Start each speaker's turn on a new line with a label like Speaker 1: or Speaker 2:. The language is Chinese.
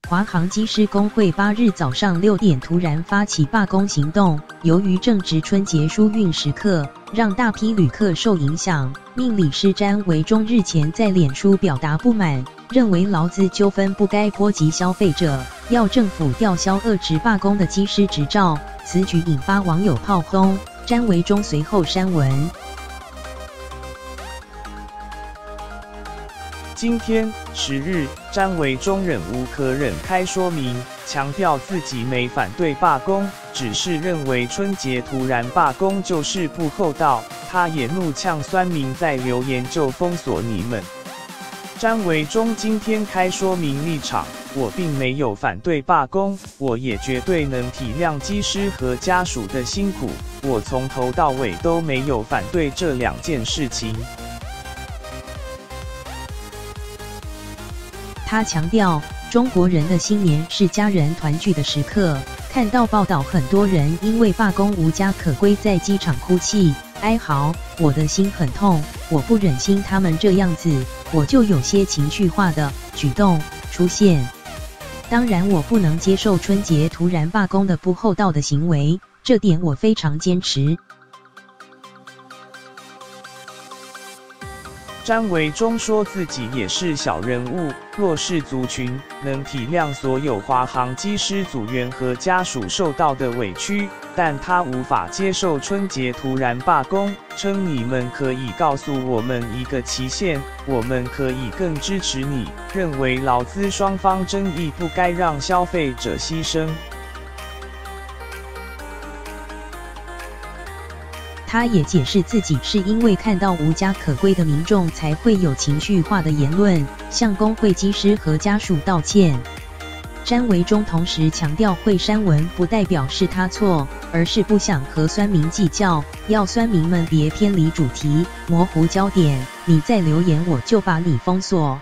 Speaker 1: 华航机师工会8日早上6点突然发起罢工行动，由于正值春节疏运时刻，让大批旅客受影响。命理师詹维忠日前在脸书表达不满，认为劳资纠纷不该波及消费者，要政府吊销遏制罢工的机师执照。此举引发网友炮轰，詹维忠随后删文。
Speaker 2: 今天10日，詹维忠忍无可忍开说明，强调自己没反对罢工，只是认为春节突然罢工就是不厚道。他也怒呛酸民在留言就封锁你们。詹维忠今天开说明立场，我并没有反对罢工，我也绝对能体谅机师和家属的辛苦，我从头到尾都没有反对这2件事情。
Speaker 1: 他强调，中国人的新年是家人团聚的时刻。看到报道，很多人因为罢工无家可归，在机场哭泣哀嚎，我的心很痛，我不忍心他们这样子，我就有些情绪化的举动出现。当然，我不能接受春节突然罢工的不厚道的行为，这点我非常坚持。
Speaker 2: 詹维忠说自己也是小人物、弱势族群，能体谅所有华航机师组员和家属受到的委屈，但他无法接受春节突然罢工，称你们可以告诉我们一个期限，我们可以更支持你，认为劳资双方争议不该让消费者牺牲。
Speaker 1: 他也解释自己是因为看到无家可归的民众才会有情绪化的言论，向工会机师和家属道歉。詹维忠同时强调，会删文不代表是他错，而是不想和酸民计较，要酸民们别偏离主题，模糊焦点，你再留言我就把你封锁。